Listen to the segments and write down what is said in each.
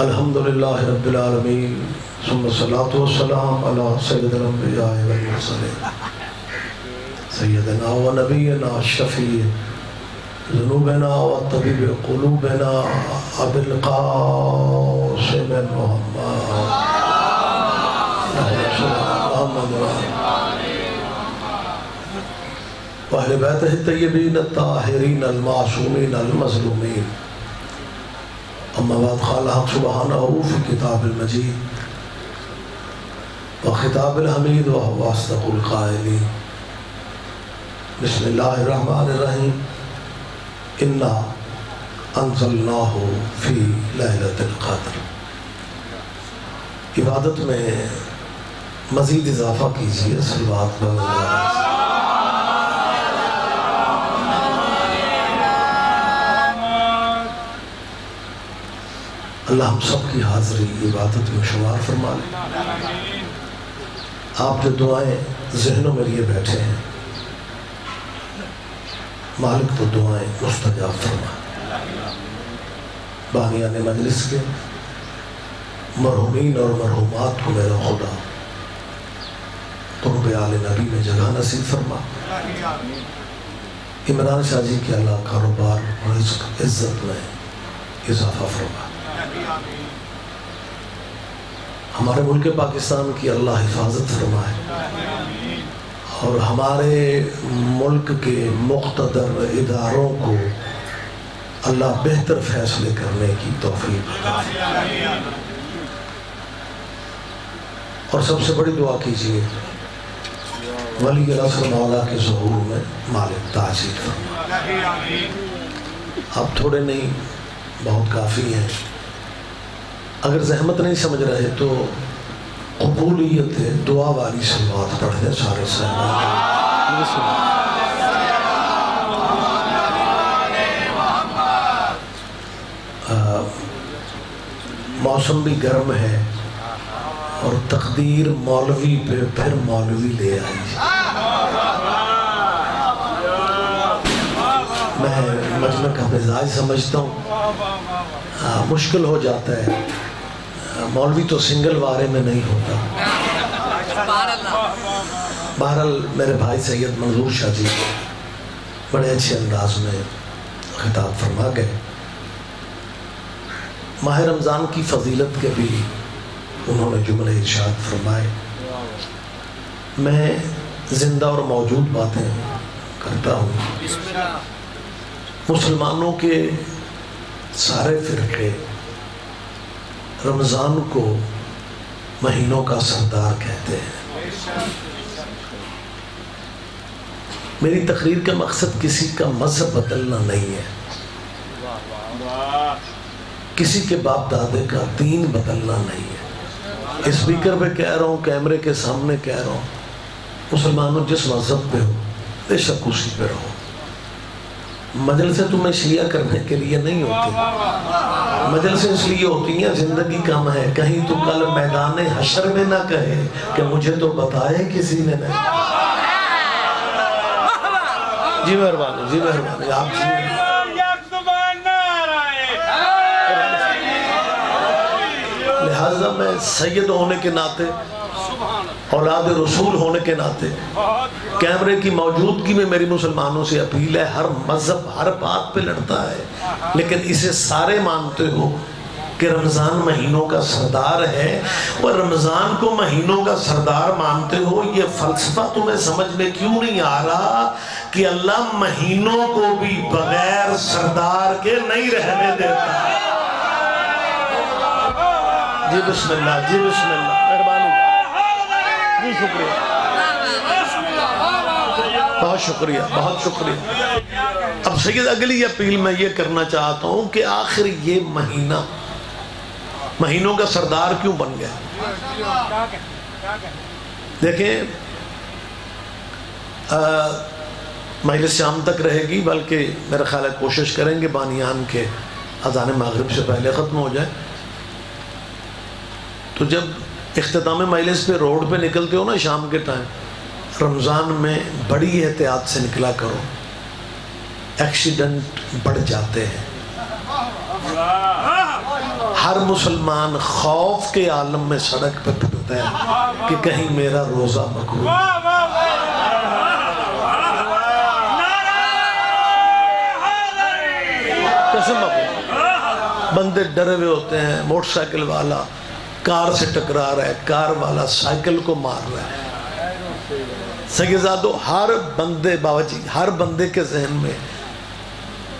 الحمدللہ رب العالمین ثم الصلاة والسلام علی سید الانبیاء والمرسلین سیدنا و نبینا شفیع ذنوبنا و طبیب قلوبنا ابی القاسم محمد و اہل بیتہ الطیبین الطاہرین المعصومین المظلومین. اما بعد قال حق سبحانہ فی کتاب المجید و خطاب الحمید و هو اصدق القائلین. بسم اللہ الرحمن الرحیم. انا انزلناہ فی لیلۃ القدر. عبادت میں مزید اضافہ کیجیے صلوات بغیر. اللہ ہم سب کی حاضری عبادت میں شمار فرما لے. آپ جو دعائیں ذہنوں میں لیے بیٹھے ہیں مالک تو دعائیں مستجاب فرما. بانیان مجلس کے مرحومین اور مرحومات کو میرا خدا قرب آل نبی میں جگہ نصیب فرما. عمران شاہ جی کے اللہ کاروبار اور عزت میں اضافہ فرما. ہمارے ملک پاکستان کی اللہ حفاظت فرمائے اور ہمارے ملک کے مقتدر اداروں کو اللہ بہتر فیصلے کرنے کی توفیق فرمائے. اور سب سے بڑی دعا کیجیے ولی العصر مولا کے ظہور میں مالک تعجیل فرمائے. آپ تھوڑے نہیں بہت کافی ہیں. اگر زحمت نہیں سمجھ رہے تو قبولیت دعا والی صلوات پڑھ دیں سارے صحابہ. موسم بھی گرم ہے اور تقدیر مولوی پہ پھر مولوی لے آئی. میں مجمع کا مزاج سمجھتا ہوں مشکل ہو جاتا ہے. مولوی تو سنگل وارے میں نہیں ہوتا. بہرحال میرے بھائی سید منظور شاہ جی بڑے اچھے انداز میں خطاب فرما گئے. ماہ رمضان کی فضیلت کے بھی انہوں نے جملے ارشاد فرمائے. میں زندہ اور موجود باتیں کرتا ہوں. مسلمانوں کے سارے فرقے رمضان کو مہینوں کا سردار کہتے ہیں. میری تقریر کا مقصد کسی کا مذہب بدلنا نہیں ہے, کسی کے باپ دادے کا دین بدلنا نہیں ہے. اسپیکر پہ کہہ رہا ہوں, کیمرے کے سامنے کہہ رہا ہوں, مسلمانوں جس مذہب پہ ہو بے شک اسی پہ رہو. مجلسیں تمہیں شیعہ کرنے کے لیے نہیں ہوتی. مجلسیں اس لیے ہوتی ہیں زندگی کم ہے, کہیں تو کل میدان حشر میں نہ کہے کہ مجھے تو بتائے کسی نے نہیں. جی مہربانی, جی مہربانی. آپ جی لہذا میں سید ہونے کے ناطے, اولاد رسول ہونے کے ناطے, کیمرے کی موجودگی میں میری مسلمانوں سے اپیل ہے. ہر مذہب ہر بات پہ لڑتا ہے, لیکن اسے سارے مانتے ہو کہ رمضان مہینوں کا سردار ہے. اور رمضان کو مہینوں کا سردار مانتے ہو, یہ فلسفہ تمہیں سمجھ میں کیوں نہیں آ رہا کہ اللہ مہینوں کو بھی بغیر سردار کے نہیں رہنے دیتا. جی بسم اللہ, جی بسم اللہ. جی شکریہ, بہت شکریہ, بہت شکریہ. اب سید اگلی اپیل میں یہ کرنا چاہتا ہوں کہ آخر یہ مہینہ مہینوں کا سردار کیوں بن گیا. دیکھیں مجلس شام تک رہے گی, بلکہ میرا خیال ہے کوشش کریں گے بانیان کے اذان مغرب سے پہلے ختم ہو جائے. تو جب اختتام مجلس پہ روڈ پہ نکلتے ہو نا شام کے ٹائم, رمضان میں بڑی احتیاط سے نکلا کرو, ایکسیڈنٹ بڑھ جاتے ہیں. ہر ہر مسلمان خوف کے عالم میں سڑک پہ پھرتا ہے کہ کہیں میرا روزہ مقبول. قسم بندے ڈرے ہوئے ہوتے ہیں. موٹر سائیکل والا کار سے ٹکرا رہا ہے, کار والا سائیکل کو مار رہا ہے. سیدزادو ہر بندے باوجی ہر بندے کے ذہن میں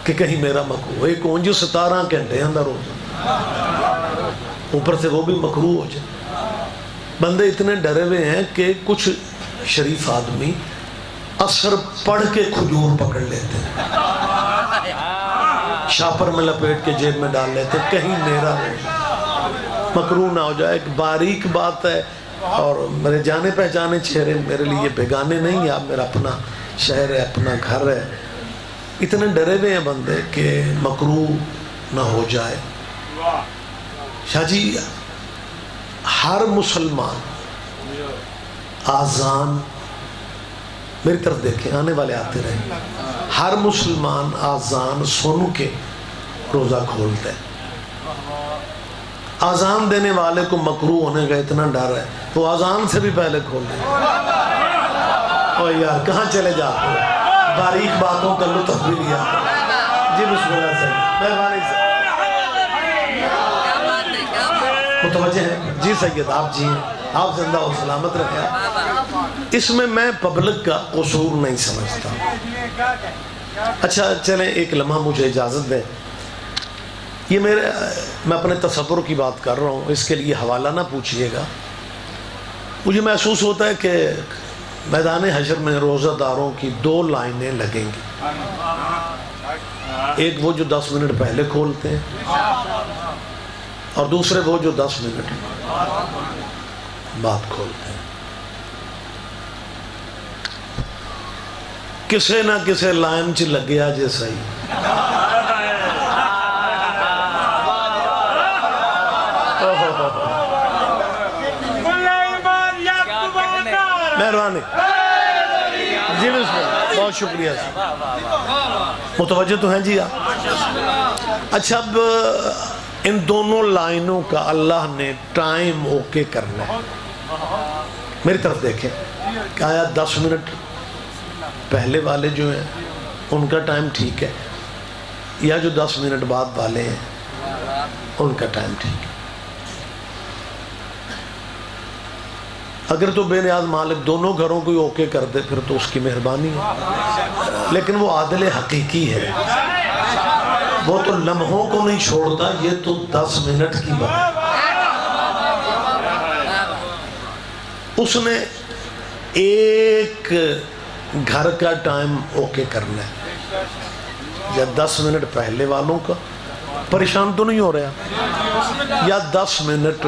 کہ کہیں میرا مکروہ, ایک اونجو 17 گھنٹے اندر روزہ, اوپر سے وہ بھی مکروہ ہو جائے. بندے اتنے ڈرے ہوئے ہیں کہ کچھ شریف آدمی عصر پڑھ کے کھجور پکڑ لیتے ہیں, شاپر میں لپیٹ کے جیب میں ڈال لیتے ہیں کہیں میرا مکروہ نہ ہو جائے. ایک باریک بات ہے, اور میرے جانے پہچانے چہرے میرے لیے بیگانے نہیں, آپ میرا اپنا شہر ہے, اپنا گھر ہے. اتنے ڈرے ہوئے ہیں بندے کہ مکروہ نہ ہو جائے. شاہ جی ہر مسلمان آذان, میری طرف دیکھیں, آنے والے آتے رہیں, ہر مسلمان آذان سن کے روزہ کھولتا ہے. آذان دینے والے کو مکروہ ہونے کا اتنا ڈر ہے تو آذان سے بھی پہلے کھول دیں. اور یار کہاں چلے جاتے ہو, باریک باتوں کا لطف بھی لیا. جی بسم اللہ سے مہربانی سے متوجہ ہیں. جی سید آپ جی ہیں, آپ زندہ و سلامت رہے. اس میں پبلک کا قصور نہیں سمجھتا. اچھا چلیں ایک لمحہ مجھے اجازت دیں. یہ میں اپنے تصور کی بات کر رہا ہوں, اس کے لیے حوالہ نہ پوچھئے گا. مجھے محسوس ہوتا ہے کہ میدان حشر میں روزہ داروں کی 2 لائنیں لگیں گی. ایک وہ جو 10 منٹ پہلے کھولتے ہیں, اور دوسرے وہ جو 10 منٹ بعد کھولتے ہیں. کسے نہ کسے لائن چ لگیا جے صحیح. مہربانی جی بسم اللہ, بہت شکریہ. متوجہ تو ہیں جی آپ. اچھا اب ان دونوں لائنوں کا اللہ نے ٹائم اوکے کرنا ہے. میری طرف دیکھیں کہ آیا 10 منٹ پہلے والے جو ہیں ان کا ٹائم ٹھیک ہے, یا جو 10 منٹ بعد والے ہیں ان کا ٹائم ٹھیک ہے. اگر تو بے نیاز مالک دونوں گھروں کو اوکے کر دے پھر تو اس کی مہربانی ہے, لیکن وہ عادل حقیقی ہے, وہ تو لمحوں کو نہیں چھوڑتا. یہ تو 10 منٹ کی بات, اس نے ایک گھر کا ٹائم اوکے کرنا ہے. یا 10 منٹ پہلے والوں کا پریشان تو نہیں ہو رہا, یا 10 منٹ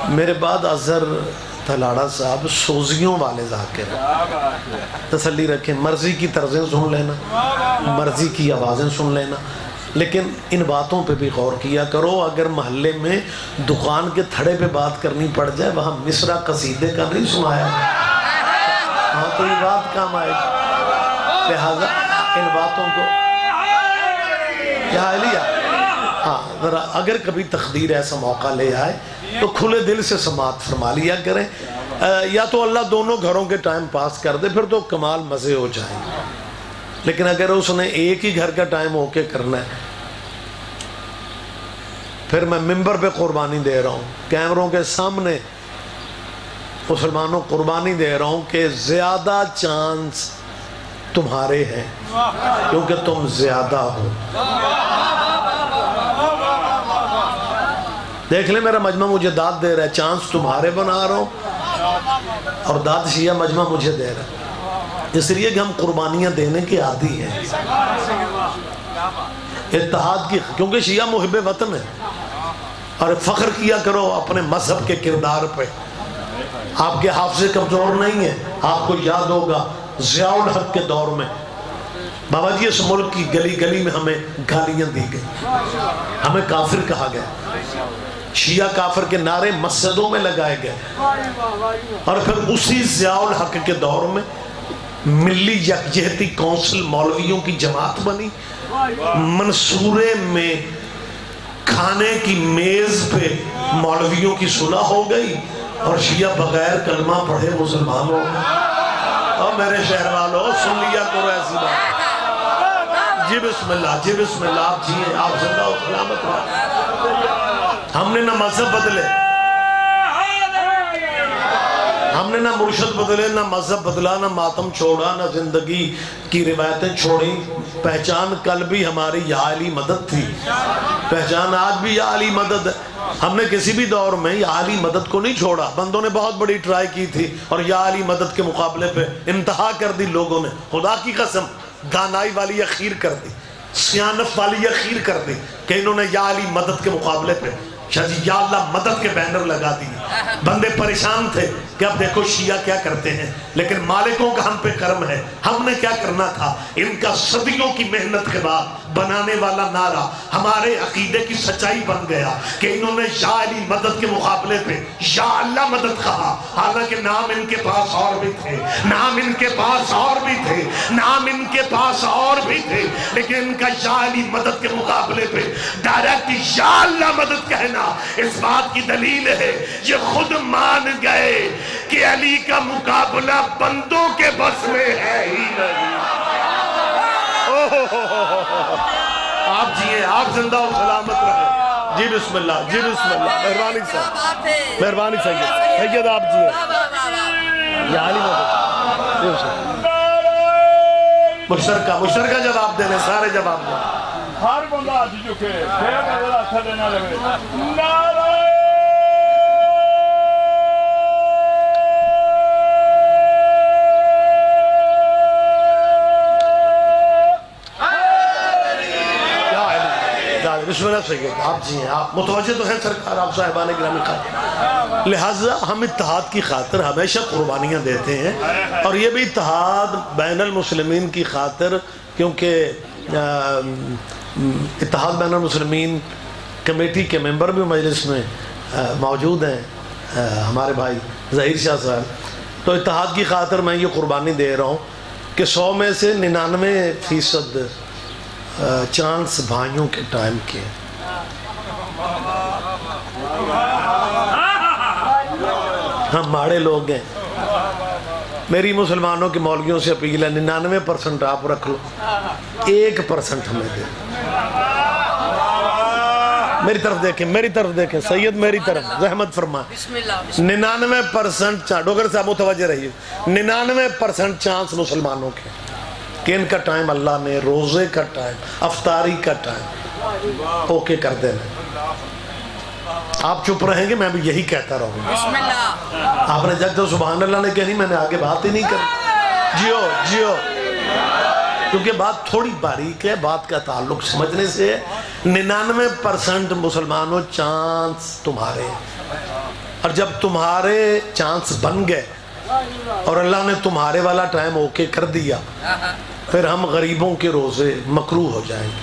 میرے بعد اظہر تھلاڑا صاحب سوزیوں والے ذاکر تسلی رکھیں, مرضی کی طرزیں سن لینا, مرضی کی آوازیں سن لینا, لیکن ان باتوں پہ بھی غور کیا کرو. اگر محلے میں دکان کے تھڑے پہ بات کرنی پڑ جائے, وہاں مصرع قصیدے کا نہیں سنایا, وہاں تو یہ بات کام آئے گی. لہذا ان باتوں کو کیا لیا, ہاں ذرا اگر کبھی تقدیر ایسا موقع لے آئے تو کھلے دل سے سماعت فرما لیا کریں. یا تو اللہ دونوں گھروں کے ٹائم پاس کر دے, پھر تو کمال مزے ہو جائیں. لیکن اگر اس نے ایک ہی گھر کا ٹائم اوکے کرنا ہے, پھر میں ممبر پہ قربانی دے رہا ہوں, کیمروں کے سامنے مسلمانوں قربانی دے رہا ہوں کہ زیادہ چانس تمہارے ہیں کیونکہ تم زیادہ ہو. دیکھ لیں میرا مجمع مجھے داد دے رہا ہے, چانس تمہارے بنا رہا ہوں اور داد شیعہ مجمع مجھے دے رہا ہے, اس لیے کہ ہم قربانیاں دینے کے عادی ہیں اتحاد کی, کیونکہ شیعہ محب وطن ہے. اور فخر کیا کرو اپنے مذہب کے کردار پہ. آپ کے حافظے کمزور نہیں ہیں, آپ کو یاد ہوگا ضیاء الحق کے دور میں بابا جی اس ملک کی گلی گلی میں ہمیں گالیاں دی گئی, ہمیں کافر کہا گیا, شیعہ کافر کے نعرے مسجدوں میں لگائے گئے. اور پھر اسی ضیاء الحق کے دور میں ملی یکجہتی کونسل مولویوں کی جماعت بنی, منصورے میں کھانے کی میز پہ مولویوں کی صلح ہو گئی اور شیعہ بغیر کلمہ پڑھے مسلمان ہو گئے۔ اور میرے شہر والوں سن لیا کرو ایسی بات۔ جی بسم اللہ، جی بسم اللہ، آپ جیئے، آپ زندہ و سلامت رہے۔ ہم نے نہ مذہب بدلے، ہم نے نہ مرشد بدلے، نہ مذہب بدلا، نہ ماتم چھوڑا، نہ زندگی کی روایتیں چھوڑی۔ پہچان کل بھی ہماری یا علی مدد تھی، پہچان آج بھی یا علی مدد ہے۔ ہم نے کسی بھی دور میں یا علی مدد کو نہیں چھوڑا۔ بندوں نے بہت بڑی ٹرائی کی تھی اور یا علی مدد کے مقابلے پہ انتہا کر دی لوگوں نے۔ خدا کی قسم دانائی والی اخیر کر دی، سیانت والی اخیر کر دی کہ انہوں نے یا علی مدد کے مقابلے پہ یا اللہ مدد کے بینر لگا دیے۔ بندے پریشان تھے کہ اب دیکھو شیعہ کیا کرتے ہیں، لیکن مالکوں کا ہم پہ کرم ہے۔ ہم نے کیا کرنا تھا؟ ان کا صدیوں کی محنت کے بعد بنانے والا نعرہ ہمارے عقیدے کی سچائی بن گیا کہ انہوں نے یا علی مدد کے مقابلے پہ یا اللہ مدد کہا، حالانکہ نام ان کے پاس اور بھی تھے، نام ان کے پاس اور بھی تھے، نام ان کے پاس اور بھی تھے، لیکن ان کا یا علی مدد کے مقابلے پہ ڈائریکٹ یا اللہ مدد کہنا اس بات کی دلیل ہے یہ خود مان گئے کہ علی کا مقابلہ بندوں کے بس میں ہے ہی نہیں۔ آپ جیئے، آپ زندہ و سلامت رہے۔ جی بسم اللہ، جی بسم اللہ، مہربانی صاحب، مہربانی صاحب، سید آپ جیئے یا علی مدد۔ مشترکہ جواب دینے، سارے جواب دینے۔ ہر بندہ آج چکے پھر بندہ اچھا دینا لگے نعرہ بسم اللہ سید آپ جی ہیں، آپ متوجہ تو ہیں سرکار، آپ صاحبان گرامی خاطر، لہٰذا ہم اتحاد کی خاطر ہمیشہ قربانیاں دیتے ہیں، اور یہ بھی اتحاد بین المسلمین کی خاطر، کیونکہ اتحاد بین المسلمین کمیٹی کے ممبر بھی مجلس میں موجود ہیں، ہمارے بھائی ظہیر شاہ صاحب، تو اتحاد کی خاطر میں یہ قربانی دے رہا ہوں کہ 100 میں سے 99% چانس بھائیوں کے ٹائم کے۔ ہم ماڑے لوگ ہیں، میری مسلمانوں کے مولویوں سے اپیل ہے 99% آپ رکھ لو، 1% ہمیں دے۔ میری طرف دیکھیں، میری طرف دیکھیں سید، میری طرف زحمت فرما۔ 99% ڈوگر صاحب متوجہ رہیے، 99% چانس مسلمانوں کے کہ ان کا ٹائم اللہ نے روزے کا ٹائم، افطاری کا ٹائم اوکے کر دینا۔ آپ چپ رہیں گے، میں بھی یہی کہتا رہوں گا۔ آپ نے جب تو سبحان اللہ نے کہنی، میں نے آگے بات ہی نہیں کری۔ جیو جیو، کیونکہ بات تھوڑی باریک ہے، بات کا تعلق سمجھنے سے ہے۔ 99% مسلمانوں چانس تمہارے، اور جب تمہارے چانس بن گئے اور اللہ نے تمہارے والا ٹائم اوکے کر دیا، پھر ہم غریبوں کے روزے مکروہ ہو جائیں گے۔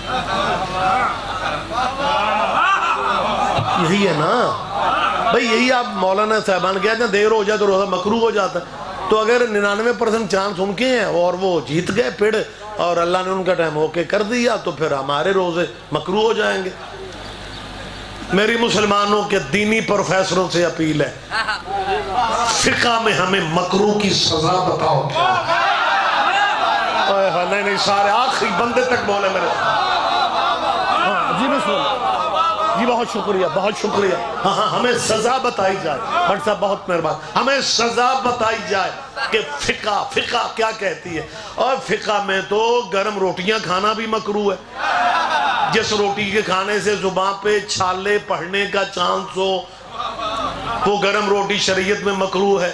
یہی ہے نا بھئی، یہی آپ مولانا صاحبان کہتے ہیں دیر ہو جائے تو روزہ مکروہ ہو جاتا ہے۔ تو اگر 99% چانس ان کے ہیں اور وہ جیت گئے پھر، اور اللہ نے ان کا ٹائم اوکے کر دیا، تو پھر ہمارے روزے مکروہ ہو جائیں گے۔ میری مسلمانوں کے دینی پروفیسروں سے اپیل ہے، فقہ میں ہمیں مکروہ کی سزا بتاؤ کیا؟ نہیں سارے آخری بندے تک بولے میرے۔ جی بسم اللہ، جی بہت شکریہ، بہت شکریہ۔ ہاں ہمیں سزا بتائی جائے، بھٹ صاحب بہت مہربان، ہمیں سزا بتائی جائے کہ فقہ کیا کہتی ہے۔ اور فقہ میں تو گرم روٹیاں کھانا بھی مکروہ ہے، جس روٹی کے کھانے سے زبان پہ چھالے پڑھنے کا چانس ہو وہ گرم روٹی شریعت میں مکروہ ہے۔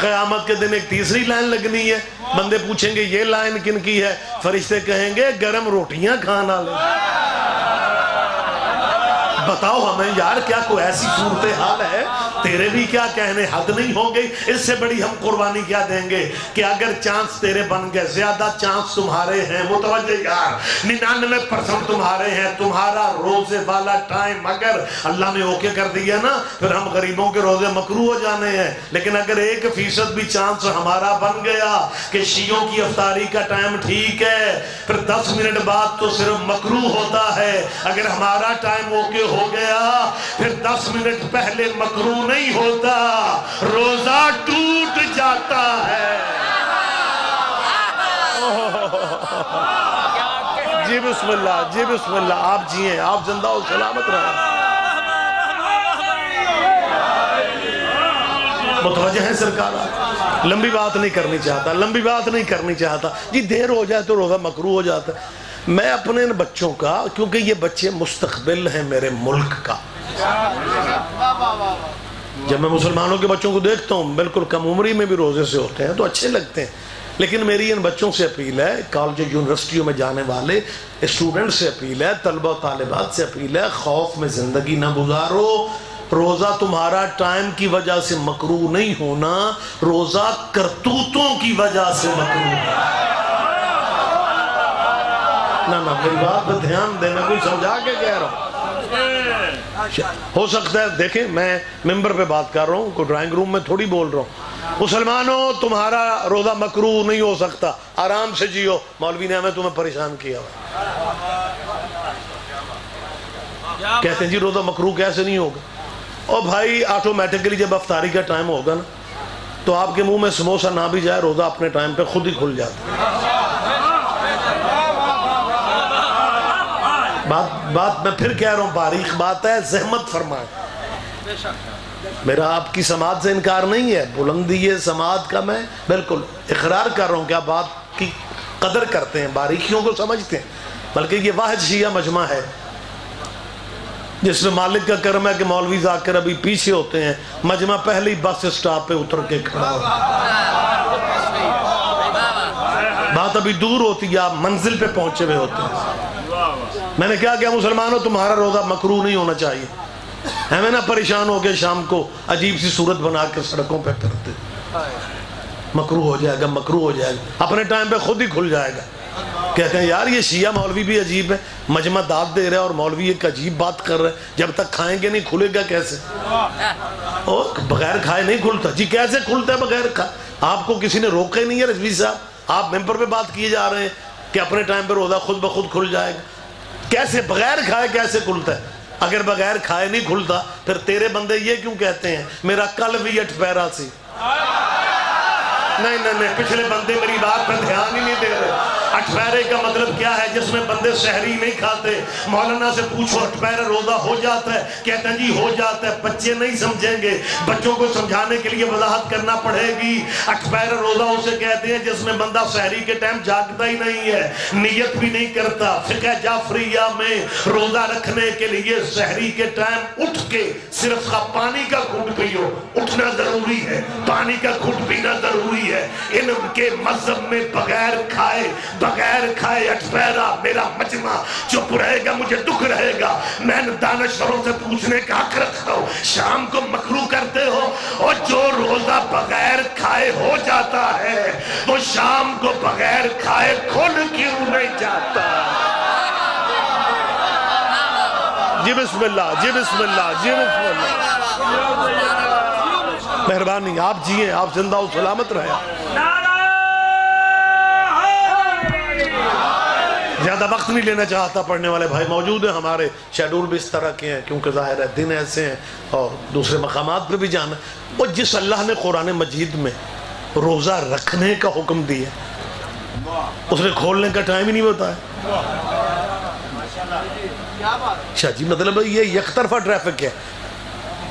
قیامت کے دن ایک تیسری لائن لگنی ہے، بندے پوچھیں گے یہ لائن کن کی ہے؟ فرشتے کہیں گے گرم روٹیاں کھانا لے۔ بتاؤ ہمیں یار، کیا کوئی ایسی صورتحال ہے؟ تیرے بھی کیا کہنے، حد نہیں ہو گئی؟ اس سے بڑی ہم قربانی کیا دیں گے کہ اگر چانس تیرے بن گئے، زیادہ چانس تمہارے ہیں، متوجہ یار، 99% تمہارے ہیں، تمہارا روزے والا ٹائم اگر اللہ نے اوکے کر دیا نا، پھر ہم غریبوں کے روزے مکروہ ہو جانے ہیں۔ لیکن اگر 1% بھی چانس ہمارا بن گیا کہ شیعوں کی افطاری کا ٹائم ٹھیک ہے، پھر 10 منٹ بعد تو صرف مکروہ ہوتا ہے۔ اگر ہمارا ٹائم اوکے ہو گیا پھر 10 منٹ پہلے مکروہ نہیں ہوتا، روزہ ٹوٹ جاتا ہے۔ جی بسم اللہ، جی بسم اللہ، آپ جیئیں، آپ زندہ و سلامت رہیں۔ متوجہ ہیں سرکار؟ لمبی بات نہیں کرنی چاہتا، لمبی بات نہیں کرنی چاہتا جی، دیر ہو جائے تو روزہ مکروہ ہو جاتا ہے۔ میں اپنے ان بچوں کا، کیونکہ یہ بچے مستقبل ہیں میرے ملک کا، جب میں مسلمانوں کے بچوں کو دیکھتا ہوں بالکل کم عمری میں بھی روزے سے ہوتے ہیں تو اچھے لگتے ہیں، لیکن میری ان بچوں سے اپیل ہے، کالج یونیورسٹیوں میں جانے والے اسٹوڈنٹ سے اپیل ہے، طلبہ و طالبات سے اپیل ہے، خوف میں زندگی نہ گزارو۔ روزہ تمہارا ٹائم کی وجہ سے مکروہ نہیں ہونا، روزہ کرتوتوں کی وجہ سے مکروہ ہے۔ نہ میری بات پہ دھیان دے، میں کوئی سمجھا کے کہہ رہا ہوں۔ ہو سکتا ہے دیکھیں میں ممبر پہ بات کر رہا ہوں، کوئی ڈرائنگ روم میں تھوڑی بول رہا ہوں۔ مسلمانوں تمہارا روزہ مکروہ نہیں ہو سکتا، آرام سے جیو، مولوی نے ہمیں تمہیں پریشان کیا ہوا۔ کہتے ہیں جی روزہ مکروہ کیسے نہیں ہوگا؟ اور بھائی آٹومیٹکلی جب افطاری کا ٹائم ہوگا نا تو آپ کے منہ میں سموسہ نہ بھی جائے، روزہ اپنے ٹائم پہ خود ہی کھل جاتا ہے۔ بات میں پھر کہہ رہا ہوں، باریک بات ہے، زحمت فرمائیں۔ میرا آپ کی سماعت سے انکار نہیں ہے، بلندی سماعت کا میں بالکل اقرار کر رہا ہوں کہ آپ بات کی قدر کرتے ہیں، باریکیوں کو سمجھتے ہیں، بلکہ یہ واحد شیعہ مجمع ہے جس میں مالک کا کرم ہے کہ مولوی ذاکر ابھی پیچھے ہوتے ہیں، مجمع پہلی بس اسٹاپ پہ اتر کے کھڑا ہو، بات ابھی دور ہوتی ہے، آپ منزل پہ پہنچے ہوئے ہوتے ہیں۔ میں نے کہا مسلمانوں تمہارا روزہ مکروہ نہیں ہونا چاہیے، ہمیں نہ پریشان ہو کے شام کو عجیب سی صورت بنا کے سڑکوں پہ پھرتے، مکروہ ہو جائے گا، مکروہ ہو جائے گا، اپنے ٹائم پہ خود ہی کھل جائے گا۔ کہتے ہیں یار یہ شیعہ مولوی بھی عجیب ہے، مجمع داد دے رہا ہے اور مولوی ایک عجیب بات کر رہے ہیں، جب تک کھائیں گے نہیں کھلے گا کیسے؟ بغیر کھائے نہیں کھلتا جی، کیسے کھلتا ہے بغیر کھائے؟ آپ کو کسی نے روکے نہیں ہے رضوی صاحب، آپ ممبر پہ بات کیے جا رہے ہیں کہ اپنے ٹائم پہ روزہ خود بخود کھل جائے گا، کیسے بغیر کھائے کیسے کھلتا ہے؟ اگر بغیر کھائے نہیں کھلتا پھر تیرے بندے یہ کیوں کہتے ہیں میرا کل بھی اٹھپیرا سی؟ نہیں پچھلے بندے میری بات پر دھیان ہی نہیں دے رہے۔ اٹھپیرے کا مطلب کیا ہے؟ جس میں بندے سحری نہیں کھاتے۔ مولانا سے پوچھو اٹھپیرا روزہ ہو جاتا ہے؟ کہتے ہیں جی ہو جاتا ہے، بچے نہیں سمجھیں گے، بچوں کو سمجھانے کے لیے وضاحت کرنا پڑے گی۔ اٹھپیرا روزہ اسے کہتے ہیں جس میں بندہ سحری کے ٹائم جاگتا ہی نہیں ہے، نیت بھی نہیں کرتا۔ فقہ جعفریہ میں روزہ رکھنے کے لیے سحری کے ٹائم اٹھ کے صرف پانی کا گھٹ پیو، اٹھنا ضروری ہے، پانی کا گھٹ پینا ضروری ہے۔ ان کے مذہب میں بغیر کھائے اٹھپیرا میرا مجمع چپ رہے گا، مجھے دکھ رہے گا۔ میں دانشوروں سے پوچھنے کا حق رکھتا ہوں، شام کو مکروہ کرتے ہو، اور جو روزہ بغیر کھائے ہو جاتا ہے وہ شام کو بغیر کھائے کھل کیوں نہیں جاتا؟ جی بسم اللہ، جی بسم اللہ، جی بسم اللہ، مہربانی آپ جیئیں، آپ زندہ و سلامت رہے۔ زیادہ وقت نہیں لینا چاہتا، پڑھنے والے بھائی موجود ہیں، ہمارے شیڈول بھی اس طرح کے ہیں کیونکہ ظاہر ہے دن ایسے ہیں اور دوسرے مقامات پہ بھی جانا ہے۔ وہ جس اللہ نے قرآن مجید میں روزہ رکھنے کا حکم دیا اس نے کھولنے کا ٹائم ہی نہیں بتایا۔ اچھا جی، مطلب یہ یک طرفہ ٹریفک ہے۔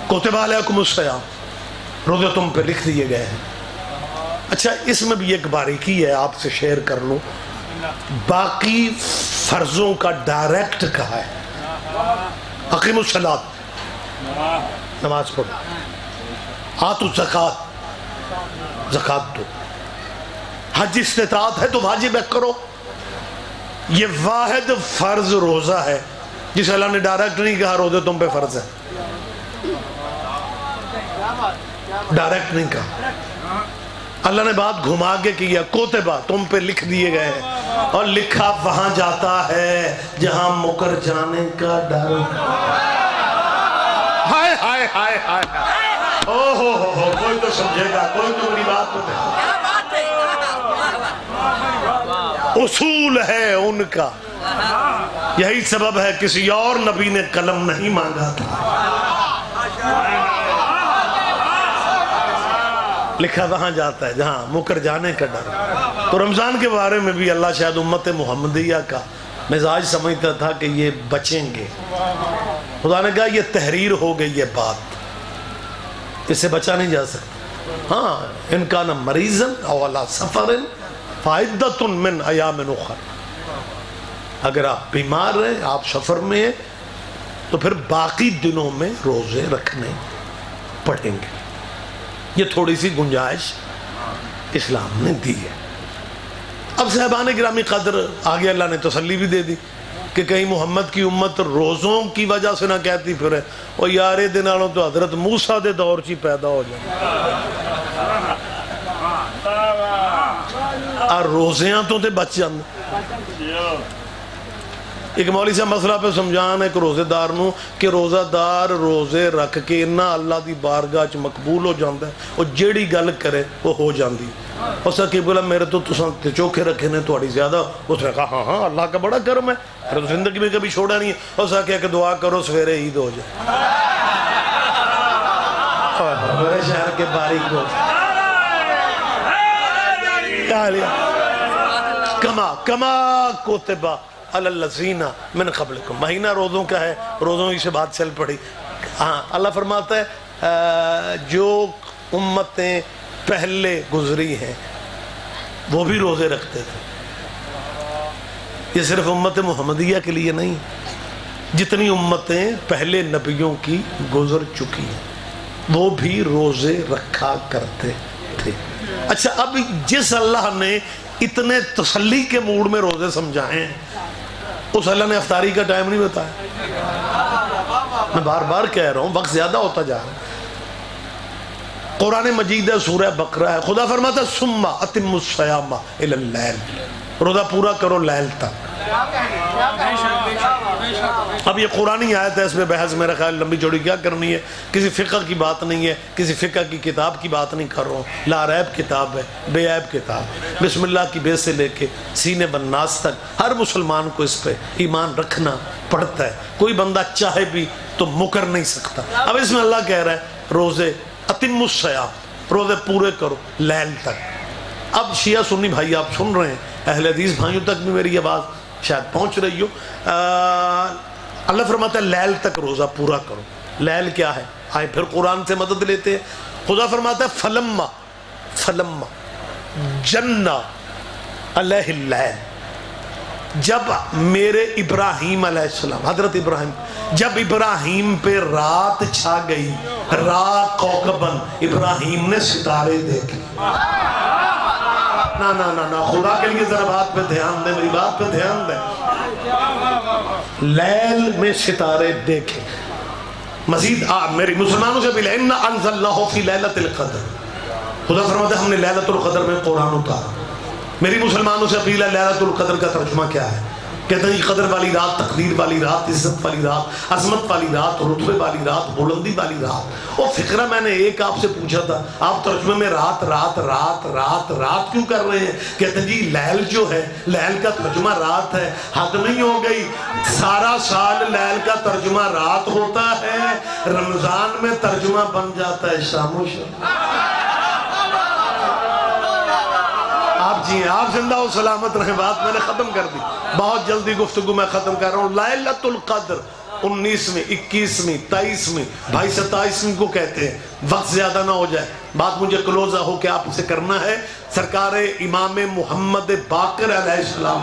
کتب علیکم الصیام، روزے تم پہ لکھ دیے گئے ہیں۔ اچھا اس میں بھی ایک باریکی ہے، آپ سے شیئر کر لوں، باقی فرضوں کا ڈائریکٹ کہا ہے، اقیم الصلاۃ، نماز پڑھو، آتوا الزکوٰۃ، زکوٰۃ دو، حج استطاعت ہے تو واجب ہے کرو۔ یہ واحد فرض روزہ ہے جس اللہ نے ڈائریکٹ نہیں کہا روزے تم پہ فرض ہے، ڈائریکٹ نہیں کہا، اللہ نے بات گھما کے کیا، کوتبہ تم پہ لکھ دیے گئے ہیں، اور لکھا وہاں جاتا ہے جہاں مکر جانے کا ڈر۔ ہائے ہائے ہائے ہائے، اوہ کوئی تو سمجھے گا، کوئی تو میری بات بتائے۔ اصول ہے ان کا، یہی سبب ہے کسی اور نبی نے قلم نہیں مانگا تھا، لکھا وہاں جاتا ہے جہاں مکر جانے کا ڈر۔ تو رمضان کے بارے میں بھی اللہ شاید امت محمدیہ کا مزاج سمجھتا تھا کہ یہ بچیں گے۔ خدا نے کہا یہ تحریر ہو گئی یہ بات، اس سے بچا نہیں جا سکتا۔ ہاں ان کا نہ مریضن او علی سفر فعدۃ من ایام اخر، اگر آپ بیمار ہیں، آپ سفر میں ہیں، تو پھر باقی دنوں میں روزے رکھنے پڑیں گے۔ یہ تھوڑی سی گنجائش اسلام نے دی ہے۔ اب صاحبان گرامی قدر آگے اللہ نے تسلی بھی دے دی کہ کہیں محمد کی امت روزوں کی وجہ سے نہ کہتی پھر ہے اور یارے دن والوں تو حضرت موسیٰ دے دور چی پیدا ہو جائے اور روزیاں تو تے بچ جاندے۔ ایک مولوی صاحب مسئلہ پہ سمجھان ایک روزے دار نو کہ روزہ دار روزے رکھ کے انہا اللہ دی بارگاہ چ مقبول ہو جاندہ ہے اور جیڑی گل کرے وہ ہو جاندی۔ اس نے کہ بولا میرے تو چوکھے رکھے نے تھوڑی زیادہ۔ اس نے کہا ہاں اللہ کا بڑا کرم ہے، پھر زندگی میں کبھی چھوڑا نہیں ہے۔ اس نے کہا کہ دعا کرو سویرے عید ہو جائے۔ میرے شہر کے باریک ہو کما کوتبہ علی الذین من قبلکم۔ مہینہ روزوں کا ہے، روزوں ہی سے بات چل پڑی۔ ہاں اللہ فرماتا ہے جو امتیں پہلے گزری ہیں وہ بھی روزے رکھتے تھے۔ یہ صرف امت محمدیہ کے لیے نہیں، جتنی امتیں پہلے نبیوں کی گزر چکی ہیں وہ بھی روزے رکھا کرتے تھے۔ اچھا اب جس اللہ نے اتنے تسلی کے موڈ میں روزے سمجھائے ہیں اس اللہ نے افطاری کا ٹائم نہیں بتایا۔ میں بار بار کہہ رہا ہوں وقت زیادہ ہوتا جا رہا ہے۔ قرآن مجید ہے، سورہ بقرہ ہے، خدا فرماتا ہے ثم اتموا الصیام الی اللیل، روزہ پورا کرو لیل تک۔ اب یہ قرآنی آیت ہے، اس میں بحث میرا خیال لمبی چوڑی کیا کرنی ہے، کسی فقہ کی بات نہیں ہے، کسی فقہ کی کتاب کی بات نہیں کر رہا ہوں، لا ریب کتاب ہے، بے عیب کتاب، بسم اللہ کی بے سے لے کے سینے بالناس تک ہر مسلمان کو اس پہ ایمان رکھنا پڑتا ہے۔ کوئی بندہ چاہے بھی تو مکر نہیں سکتا۔ اب اس میں اللہ کہہ رہا ہے روزے اتم الصیام، روزے پورے کرو لیل تک۔ اب شیعہ سنی بھائی آپ سن رہے ہیں، اہل حدیث بھائیوں تک بھی میری آواز شاید پہنچ رہی ہو۔ اللہ فرماتا ہے لیل تک روزہ پورا کرو۔ لیل کیا ہے؟ آئے پھر قرآن سے مدد لیتے ہیں۔ خدا فرماتا ہے فلما جنّا علیہ اللیل، جب میرے ابراہیم علیہ السلام، حضرت ابراہیم، جب ابراہیم پہ رات چھا گئی، رات کوکبن، ابراہیم نے ستارے دیکھے۔ نا خدا کے لیے ذرا بات پہ دھیان دے، میری بات پہ دھیان دے۔ لیل میں ستارے دیکھے۔ مزید میری مسلمانوں سے بھی اِنَّا أَنزَلْنَاهُ فِي لَيْلَةِ الْقَدْرِ، خدا فرماتا ہے ہم نے لیلۃ القدر میں قرآن اتارا۔ میری مسلمانوں سے اپیل ہے لیلۃ القدر کا ترجمہ کیا ہے؟ کہتے ہیں قدر والی رات، تقدیر والی رات، عزت والی رات، عظمت والی رات، رتبے والی رات، بلندی والی رات۔ وہ فکرہ میں نے ایک آپ سے پوچھا تھا، آپ ترجمے میں رات رات رات رات رات کیوں کر رہے ہیں؟ کہتے ہیں جی لیل جو ہے، لیل کا ترجمہ رات ہے، حد نہیں ہو گئی؟ سارا سال لیل کا ترجمہ رات ہوتا ہے، رمضان میں ترجمہ بن جاتا ہے شام و شام۔ آپ جی ہیں، آپ زندہ و سلامت رہیں، بات میں نے ختم کر دی، بہت جلدی گفتگو میں ختم کر رہا ہوں۔ لیلۃ القدر 19ویں، 21ویں، 23ویں، بھائی 27ویں کو کہتے ہیں۔ وقت زیادہ نہ ہو جائے، بات مجھے کلوز ہو کے آپ اسے کرنا ہے۔ سرکار امام محمد باقر علیہ السلام،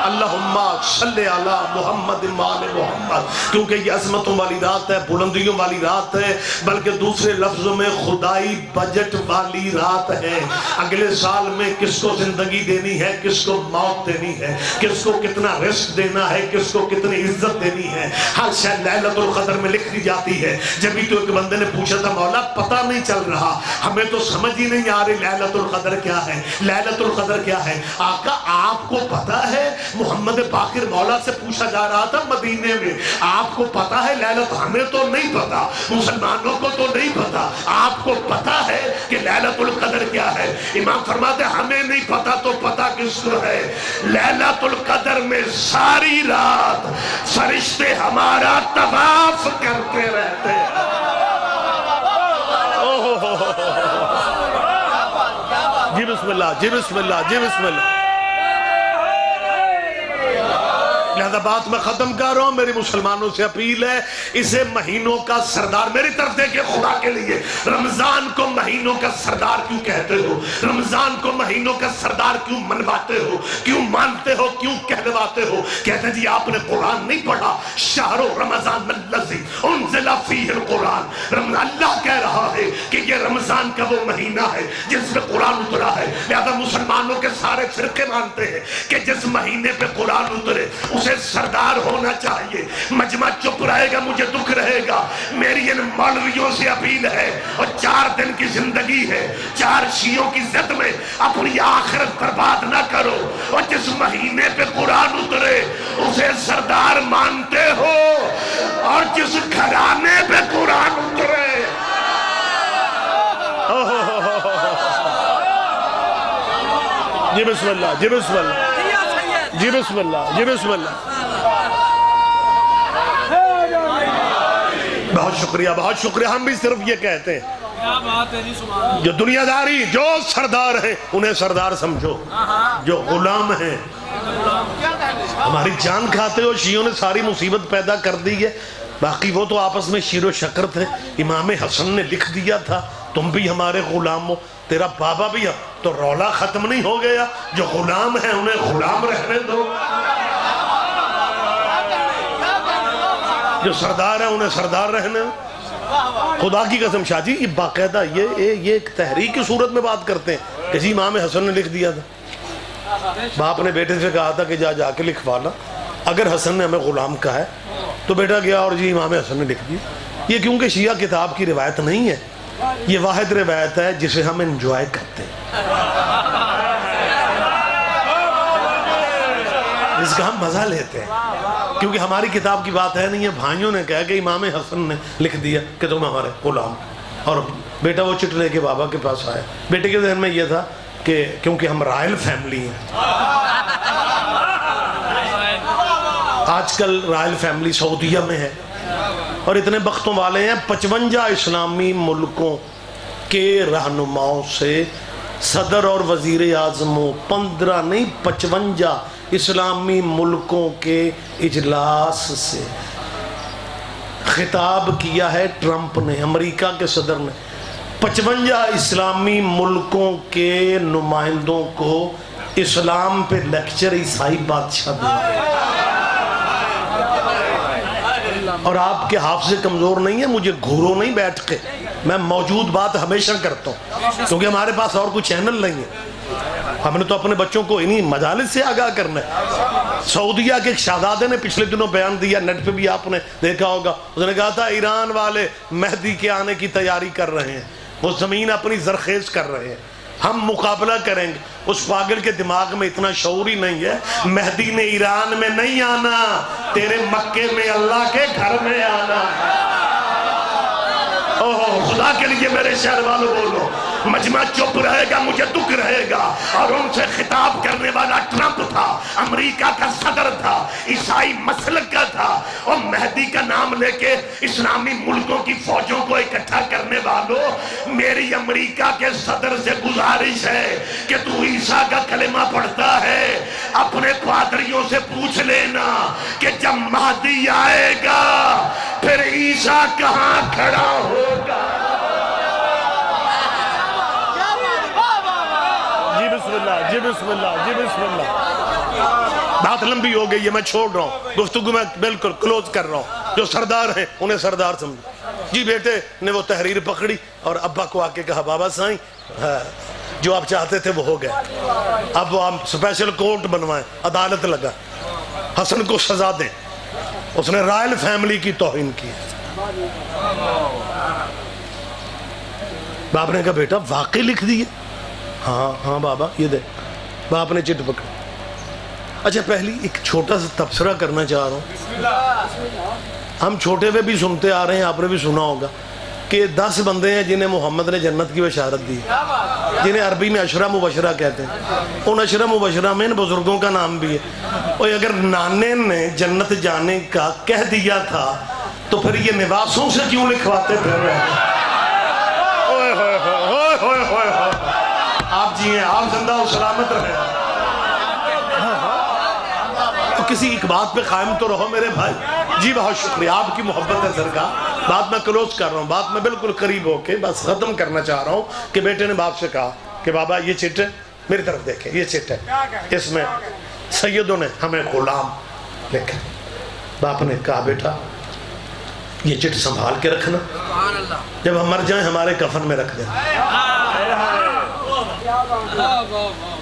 اللہم صلی علی محمد وآل محمد، کیونکہ یہ عظمتوں والی رات ہے، بلندیوں والی رات ہے، بلکہ دوسرے لفظوں میں خدائی بجٹ والی رات ہے۔ اگلے سال میں کس کو زندگی دینی ہے، کس کو موت دینی ہے، کس کو کتنا رزق دینا ہے، کس کو کتنی عزت دینی ہے، ہر شے لیلۃ القدر میں لکھ دی جاتی ہے۔ جبھی تو ایک بندے نے پوچھا تھا مولا پتہ نہیں چل رہا، ہمیں تو سمجھ ہی نہیں آ رہی لیلۃ القدر کیا ہے، لیلۃ القدر کیا ہے۔ آقا آپ کو پتہ ہے، محمد باقر مولا سے پوچھا جا رہا تھا مدینے میں، آپ کو پتہ ہے لیلۃ، ہمیں تو نہیں پتہ، مسلمانوں کو تو نہیں پتہ، آپ کو پتہ ہے کہ لیلۃ القدر کیا ہے؟ امام فرماتے ہیں ہمیں نہیں پتہ تو پتہ کس کو ہے؟ لیلۃ القدر میں ساری رات فرشتے ہمارا طواف کرتے رہتے ہیں۔ جی بسم اللہ، جی بسم اللہ، جی بسم اللہ۔ لہذا بات میں ختم کر رہا ہوں، میری مسلمانوں سے اپیل ہے، اسے مہینوں کا سردار، میری طرف دیکھیں خدا کے لیے، رمضان کو مہینوں کا سردار کیوں کہتے ہو؟ رمضان کو مہینوں کا سردار کیوں منواتے ہو؟ کیوں مانتے ہو؟ کیوں کہلواتے ہو؟ کہتے ہیں جی آپ نے قرآن نہیں پڑھا، شہر رمضان الذی انزل فیہ القرآن، اللہ کہہ رہا ہے کہ یہ رمضان کا وہ مہینہ ہے جس میں قرآن اترا ہے۔ لہذا مسلمانوں کے سارے فرقے مانتے ہیں کہ جس مہینے پہ قرآن اترے اسے سردار ہونا چاہیے۔ مجمع چپ رہے گا، مجھے دکھ رہے گا، میری ان مولویوں سے اپیل ہے، اور 4 دن کی زندگی ہے، 4 شیعوں کی زد میں اپنی آخرت برباد نہ کرو، اور جس مہینے پہ قرآن اترے اسے سردار مانتے ہو، اور جس گھرانے پہ قرآن اترے جی بسم اللہ، جی بسم اللہ، جی بسم اللہ، جی بسم اللہ۔ بہت شکریہ، بہت شکریہ۔ ہم بھی صرف یہ کہتے ہیں جو دنیا داری، جو سردار ہیں انہیں سردار سمجھو، جو غلام ہیں ہماری جان کھاتے ہو۔ شیعوں نے ساری مصیبت پیدا کر دی ہے، باقی وہ تو آپس میں شیر و شکر تھے۔ امام حسن نے لکھ دیا تھا تم بھی ہمارے غلام ہو، تیرا بابا بھی ہے، تو رولا ختم نہیں ہو گیا؟ جو غلام ہیں انہیں غلام رہنے دو، جو سردار ہیں انہیں سردار رہنے دو۔ خدا کی قسم شاہ جی یہ باقاعدہ یہ ایک تحریک کی صورت میں بات کرتے ہیں کہ جی امام حسن نے لکھ دیا تھا، باپ نے بیٹے سے کہا تھا کہ جا کے لکھوا لا، اگر حسن نے ہمیں غلام کہا ہے تو بیٹا گیا اور جی امام حسن نے لکھ دیا۔ یہ کیونکہ شیعہ کتاب کی روایت نہیں ہے، یہ واحد روایت ہے جسے ہم انجوائے کرتے ہیں، جس کا ہم مزہ لیتے ہیں، کیونکہ ہماری کتاب کی بات ہے نہیں ہے۔ بھائیوں نے کہا کہ امام حسن نے لکھ دیا کہ تم ہمارے غلام، اور بیٹا وہ چٹ لے کے بابا کے پاس آیا۔ بیٹے کے ذہن میں یہ تھا کہ کیونکہ ہم رائل فیملی ہیں، آج کل رائل فیملی سعودیہ میں ہے اور اتنے بختوں والے ہیں، 55 اسلامی ملکوں کے رہنماؤں سے صدر اور وزیر اعظموں، 15 نہیں 55 اسلامی ملکوں کے اجلاس سے خطاب کیا ہے ٹرمپ نے، امریکہ کے صدر نے 55 اسلامی ملکوں کے نمائندوں کو اسلام پہ لیکچر عیسائی بادشاہ دے۔ اور آپ کے حافظے کمزور نہیں ہیں، مجھے گھورو نہیں بیٹھ کے، میں موجود بات ہمیشہ کرتا ہوں، کیونکہ ہمارے پاس اور کوئی چینل نہیں ہے، ہم نے تو اپنے بچوں کو انہی مجالس سے آگاہ کرنا ہے۔ سعودیہ کے ایک شہزادے نے پچھلے دنوں بیان دیا، نیٹ پہ بھی آپ نے دیکھا ہوگا، اس نے کہا تھا ایران والے مہدی کے آنے کی تیاری کر رہے ہیں، وہ زمین اپنی زرخیز کر رہے ہیں، ہم مقابلہ کریں گے۔ اس پاگل کے دماغ میں اتنا شعور ہی نہیں ہے، مہدی نے ایران میں نہیں آنا، تیرے مکے میں اللہ کے گھر میں آنا۔ خدا کے لیے میرے شہر والوں بولو، مجمع چپ رہے گا، مجھے دکھ رہے گا۔ اور ان سے خطاب کرنے والا ٹرمپ تھا، امریکہ کا صدر تھا، عیسائی مسلک کا تھا، اور مہدی کا نام لے کے اسلامی ملکوں کی فوجوں کو اکٹھا کرنے والوں، میری امریکہ کے صدر سے گزارش ہے کہ تو عیسیٰ کا کلمہ پڑھتا ہے، اپنے پادریوں سے پوچھ لینا کہ جب مہدی آئے گا پھر عیسیٰ کہاں کھڑا ہوگا۔ جی بسم اللہ، جی بسم اللہ، جی بسم اللہ۔ بات لمبی ہو گئی ہے، میں چھوڑ رہا ہوں، گفتگو میں بالکل کلوز کر رہا ہوں۔ جو سردار ہیں انہیں سردار سمجھو۔ جی بیٹے نے وہ تحریر پکڑی اور ابا کو آ کے کہا بابا سائیں جو آپ چاہتے تھے وہ ہو گئے، اب وہ آپ سپیشل کورٹ بنوائیں، عدالت لگا، حسن کو سزا دیں، اس نے رائل فیملی کی توہین کی۔ باپ نے کہا بیٹا واقعی لکھ دیے؟ ہاں بابا یہ دے. باپ نے چٹ پکڑی. اچھا پہلی ایک چھوٹا سا تبصرہ کرنا چاہ رہا ہوں. ہم چھوٹے پہ بھی سنتے آ رہے ہیں, آپ نے بھی سنا ہوگا کہ 10 بندے ہیں جنہیں محمد نے جنت کی بشارت دی, جنہیں عربی میں عشرہ مبشرہ کہتے ہیں. ان عشرہ مبشرہ میں ان بزرگوں کا نام بھی ہے. اور اگر نانے نے جنت جانے کا کہہ دیا تھا تو پھر یہ نواسوں سے کیوں لکھواتے پھر رہے ہیں؟ آپ جی ہیں, آپ زندہ و سلامت رہے. تو کسی ایک بات پہ قائم تو رہو میرے بھائی. جی بہت شکریہ, آپ کی محبت ہے سرکار. بات میں کلوز کر رہا ہوں, بات میں بالکل قریب ہو کے بس ختم کرنا چاہ رہا ہوں کہ بیٹے نے باپ سے کہا کہ بابا یہ چٹ ہے, میری طرف دیکھیں, یہ چٹ ہے, اس میں سیدوں نے ہمیں غلام لکھا. باپ نے کہا بیٹا یہ چٹ سنبھال کے رکھنا, جب ہم مر جائیں ہمارے کفن میں رکھ دینا.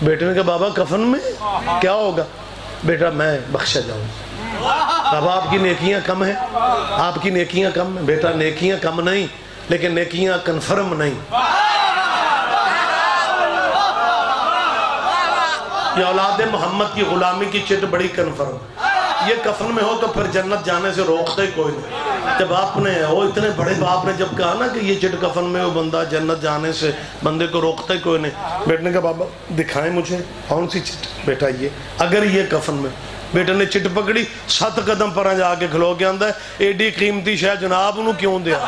بیٹے نے کہا بابا کفن میں کیا ہوگا؟ بیٹا میں بخشا جاؤں. بابا آپ کی نیکیاں کم ہیں, آپ کی نیکیاں کم ہیں. بیٹا نیکیاں کم نہیں لیکن نیکیاں کنفرم نہیں. یہ اولاد محمد کی غلامی کی چٹ بڑی کنفرم. یہ کفن میں ہو تو پھر جنت جانے سے روکتے کوئی نہیں. جب آپ نے وہ اتنے بڑے باپ نے جب کہا نا کہ یہ چٹ کفن میں ہو بندہ جنت جانے سے بندے کو روکتے کوئی نہیں. بیٹے نے کہا بابا دکھائیں مجھے کون سی چٹ؟ بیٹا یہ, اگر یہ کفن میں. بیٹے نے چٹ پکڑی, 7 قدم پر جا کے کھلو کے آندہ ہے ایڈی قیمتی شاید جناب انہوں کیوں دیا؟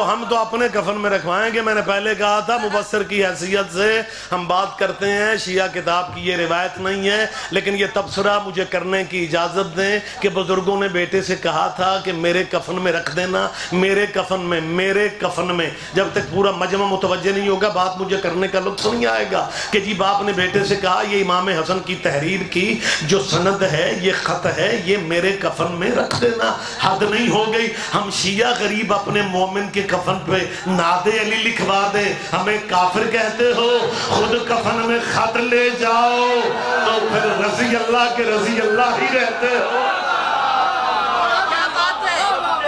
ہم تو اپنے کفن میں رکھوائیں گے. میں نے پہلے کہا تھا مبصر کی حیثیت سے ہم بات کرتے ہیں, شیعہ کتاب کی یہ روایت نہیں ہے, لیکن یہ تبصرہ مجھے کرنے کی اجازت دیں کہ بزرگوں نے بیٹے سے کہا تھا کہ میرے کفن میں رکھ دینا, میرے کفن میں. جب تک پورا مجمع متوجہ نہیں ہوگا بات مجھے کرنے کا لطف نہیں آئے گا کہ جی باپ نے بیٹے سے کہا یہ امام حسن کی تحریر کی جو سند ہے, یہ خط ہے, یہ میرے کفن میں رکھ دینا. حد نہیں ہو گئی؟ ہم شیعہ غریب اپنے مومن کے کفن پہ ناد علی لکھوا دے, ہمیں کافر کہتے ہو. خود کفن میں خط لے جاؤ تو پھر رضی اللہ کے رضی اللہ ہی رہتے ہو.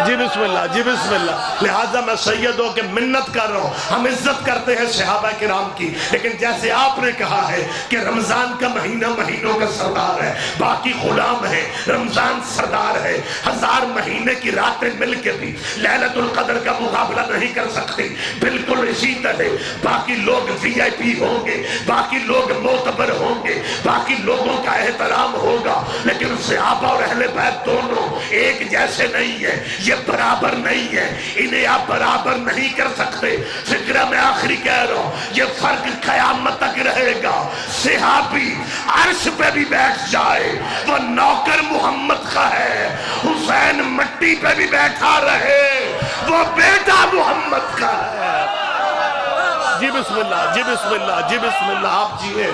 جی بسم اللہ, جی بسم اللہ. لہٰذا میں سیدوں کے منت کر رہا ہوں. ہم عزت کرتے ہیں صحابہ کرام کی, لیکن جیسے آپ نے کہا ہے کہ رمضان کا مہینہ مہینوں کا سردار ہے, باقی غلام ہے, رمضان سردار ہے, 1000 مہینے کی راتیں مل کے بھی لیلۃ القدر کا مقابلہ نہیں کر سکتی. بالکل اسی طرح باقی لوگ VIP ہوں گے, باقی لوگ معتبر ہوں گے, باقی لوگوں کا احترام ہوگا, لیکن صحابہ اور اہل بیت دونوں ایک جیسے نہیں ہیں, یہ برابر نہیں ہے, انہیں آپ برابر نہیں کر سکتے. فکرہ میں آخری کہہ رہا ہوں, یہ فرق قیامت تک رہے گا. صحابی عرش پہ بھی بیٹھ جائے وہ نوکر محمد کا ہے, حسین مٹی پہ بھی بیٹھا رہے وہ بیٹا محمد کا ہے. جی بسم اللہ, جی بسم اللہ, جی بسم اللہ. آپ جیئے.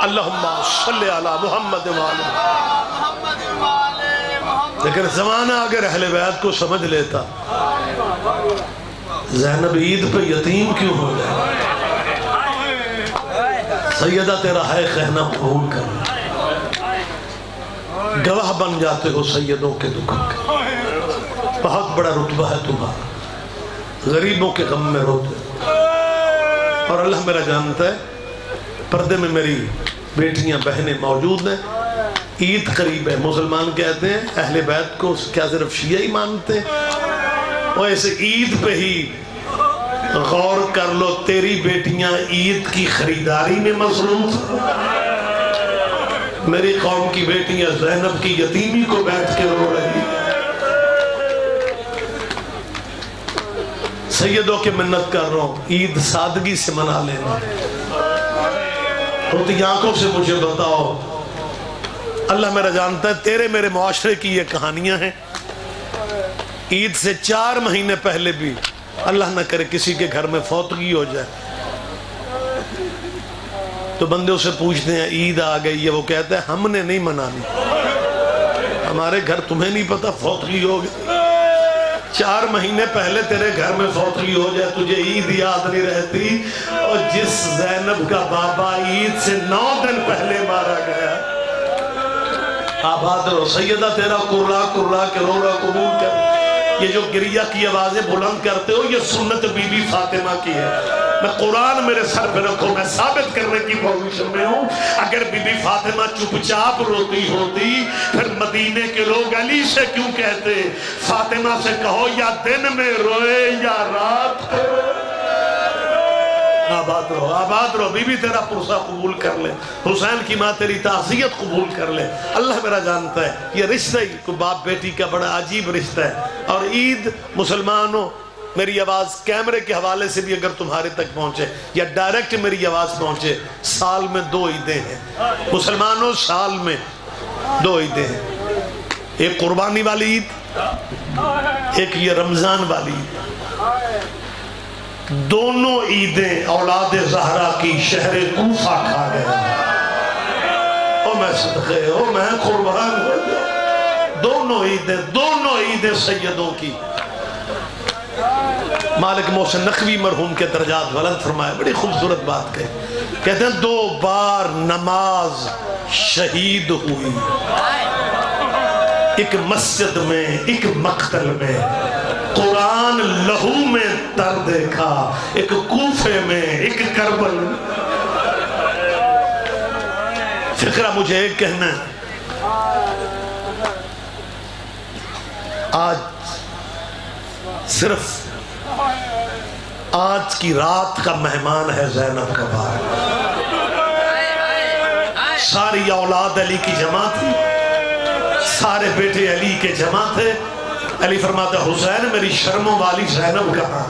اللہم صلی علی محمد وآلہ. لیکن زمانہ اگر اہل بیت کو سمجھ لیتا, زینب عید پہ یتیم کیوں ہو جائے؟ سیدہ تیرا ہے خیانہ قبول کر, گواہ بن جاتے ہو سیدوں کے دکھوں کے. بہت بڑا رتبہ ہے تمہارا, غریبوں کے غم میں روتے. اور اللہ میرا جانتا ہے پردے میں میری بیٹیاں بہنیں موجود ہیں. عید قریب ہے, مسلمان کہتے ہیں اہل بیت کو کیا صرف شیعہ ہی مانتے ہیں؟ اور ایسے عید پہ ہی غور کر لو, تیری بیٹیاں عید کی خریداری میں مصروف. میری قوم کی بیٹیاں زینب کی یتیمی کو بیٹھ کے رو رہی. سیدوں کے منت کر رہا ہوں, عید سادگی سے منا لینا. ہوتی آنکھوں سے مجھے بتاؤ, اللہ میرا جانتا ہے تیرے میرے معاشرے کی یہ کہانیاں ہیں. عید سے 4 مہینے پہلے بھی اللہ نہ کرے کسی کے گھر میں فوتگی ہو جائے تو بندے اسے پوچھتے ہیں عید آ گئی ہے, وہ کہتا ہے ہم نے نہیں منانی, ہمارے گھر تمہیں نہیں پتا فوتگی ہو گئی. 4 مہینے پہلے تیرے گھر میں فوتگی ہو جائے، تجھے عید یاد نہیں رہتی، اور جس زینب کا بابا عید سے 9 دن پہلے مارا گیا، آباد رو سیدہ تیرا کرلا کرلا کے رو رہا قبول کر۔ یہ جو گریہ کی آوازیں بلند کرتے ہو یہ سنت بی بی فاطمہ کی ہے۔ میں قرآن میرے سر پہ رکھو، میں ثابت کرنے کی پوزیشن میں ہوں، اگر بی بی فاطمہ چپ چاپ روتی ہوتی پھر مدینے کے لوگ علی سے کیوں کہتے؟ فاطمہ سے کہو یا دن میں روئے یا رات کو روئے۔ آباد رہو، بی بی تیرا پرسہ قبول کر لے، حسین کی ماں تیری تعزیت قبول کر لے۔ اللہ میرا جانتا ہے یہ رشتہ ہی کوئی باپ بیٹی کا بڑا عجیب رشتہ ہے۔ اور عید مسلمانوں، میری آواز کیمرے کے حوالے سے بھی اگر تمہارے تک پہنچے یا ڈائریکٹ میری آواز پہنچے، سال میں 2 عیدیں ہیں مسلمانوں، سال میں 2 عیدیں ہیں، ایک قربانی والی عید، ایک یہ رمضان والی عید۔ دونوں عیدیں اولاد زہرا کی شہر کوفہ کھا گئے، او میں صدقے، او میں قربان ہو گیا۔ دونوں عیدیں سیدوں کی۔ مالک محسن نقوی مرحوم کے درجات بلند فرمائے، بڑی خوبصورت بات کہتے ہیں 2 بار نماز شہید ہوئی، ایک مسجد میں ایک مقتل میں، قرآن لہو میں تر دیکھا، ایک کوفے میں ایک کربل میں۔ فکرہ مجھے ایک کہنا ہے، آج صرف آج کی رات کا مہمان ہے زینب کا بار۔ ساری اولاد علی کی جمع تھی، سارے بیٹے علی کے جمع تھے۔ علی فرماتا حسین میری شرموں والی زینب کہاں؟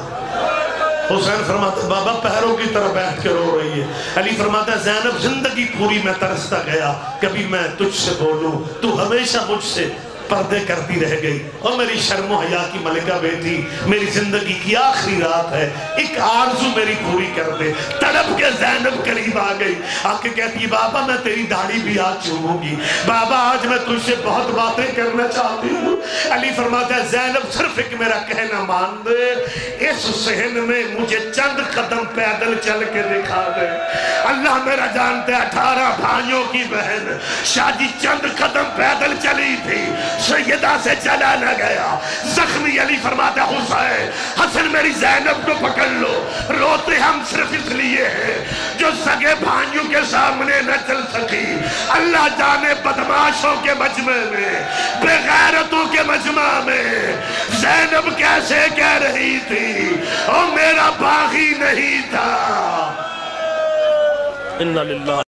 حسین فرماتا بابا پیروں کی طرح بیٹھ کے رو رہی ہے۔ علی فرماتا زینب زندگی پوری میں ترستا گیا، کبھی میں تجھ سے بولوں، تو ہمیشہ مجھ سے پردے کرتی رہ گئی، اور میری شرم و حیا کی ملکہ بیٹی، میری زندگی کی آخری رات ہے، ایک آرزو میری پوری کر دے۔ تڑپ کے زینب قریب آ گئی، آ کے کہتی ہے بابا میں تیری داڑھی بھی آج چوموں گی، بابا آج میں تجھ سے بہت باتیں کرنا چاہتی ہوں۔ علی فرماتا ہے زینب صرف ایک میرا کہنا مان دے، اس صحن میں مجھے چند قدم پیدل چل کے دکھا دے۔ اللہ میرا جانتا ہے 18 بھائیوں کی بہن شادی چند قدم پیدل چلی تھی، سیدہ سے چلا نہ گیا۔ زخمی علی فرماتا حسین حسن میری زینب کو پکڑ لو، روتے ہم صرف اس لیے ہیں جو سگے بھائیوں کے سامنے نہ چل سکی۔ اللہ جانے بدماشوں کے مجمع میں، بے غیرتوں کے مجمع میں زینب کیسے کہہ رہی تھی او میرا باغی نہیں تھا۔ اِنَّ لِلَّهِ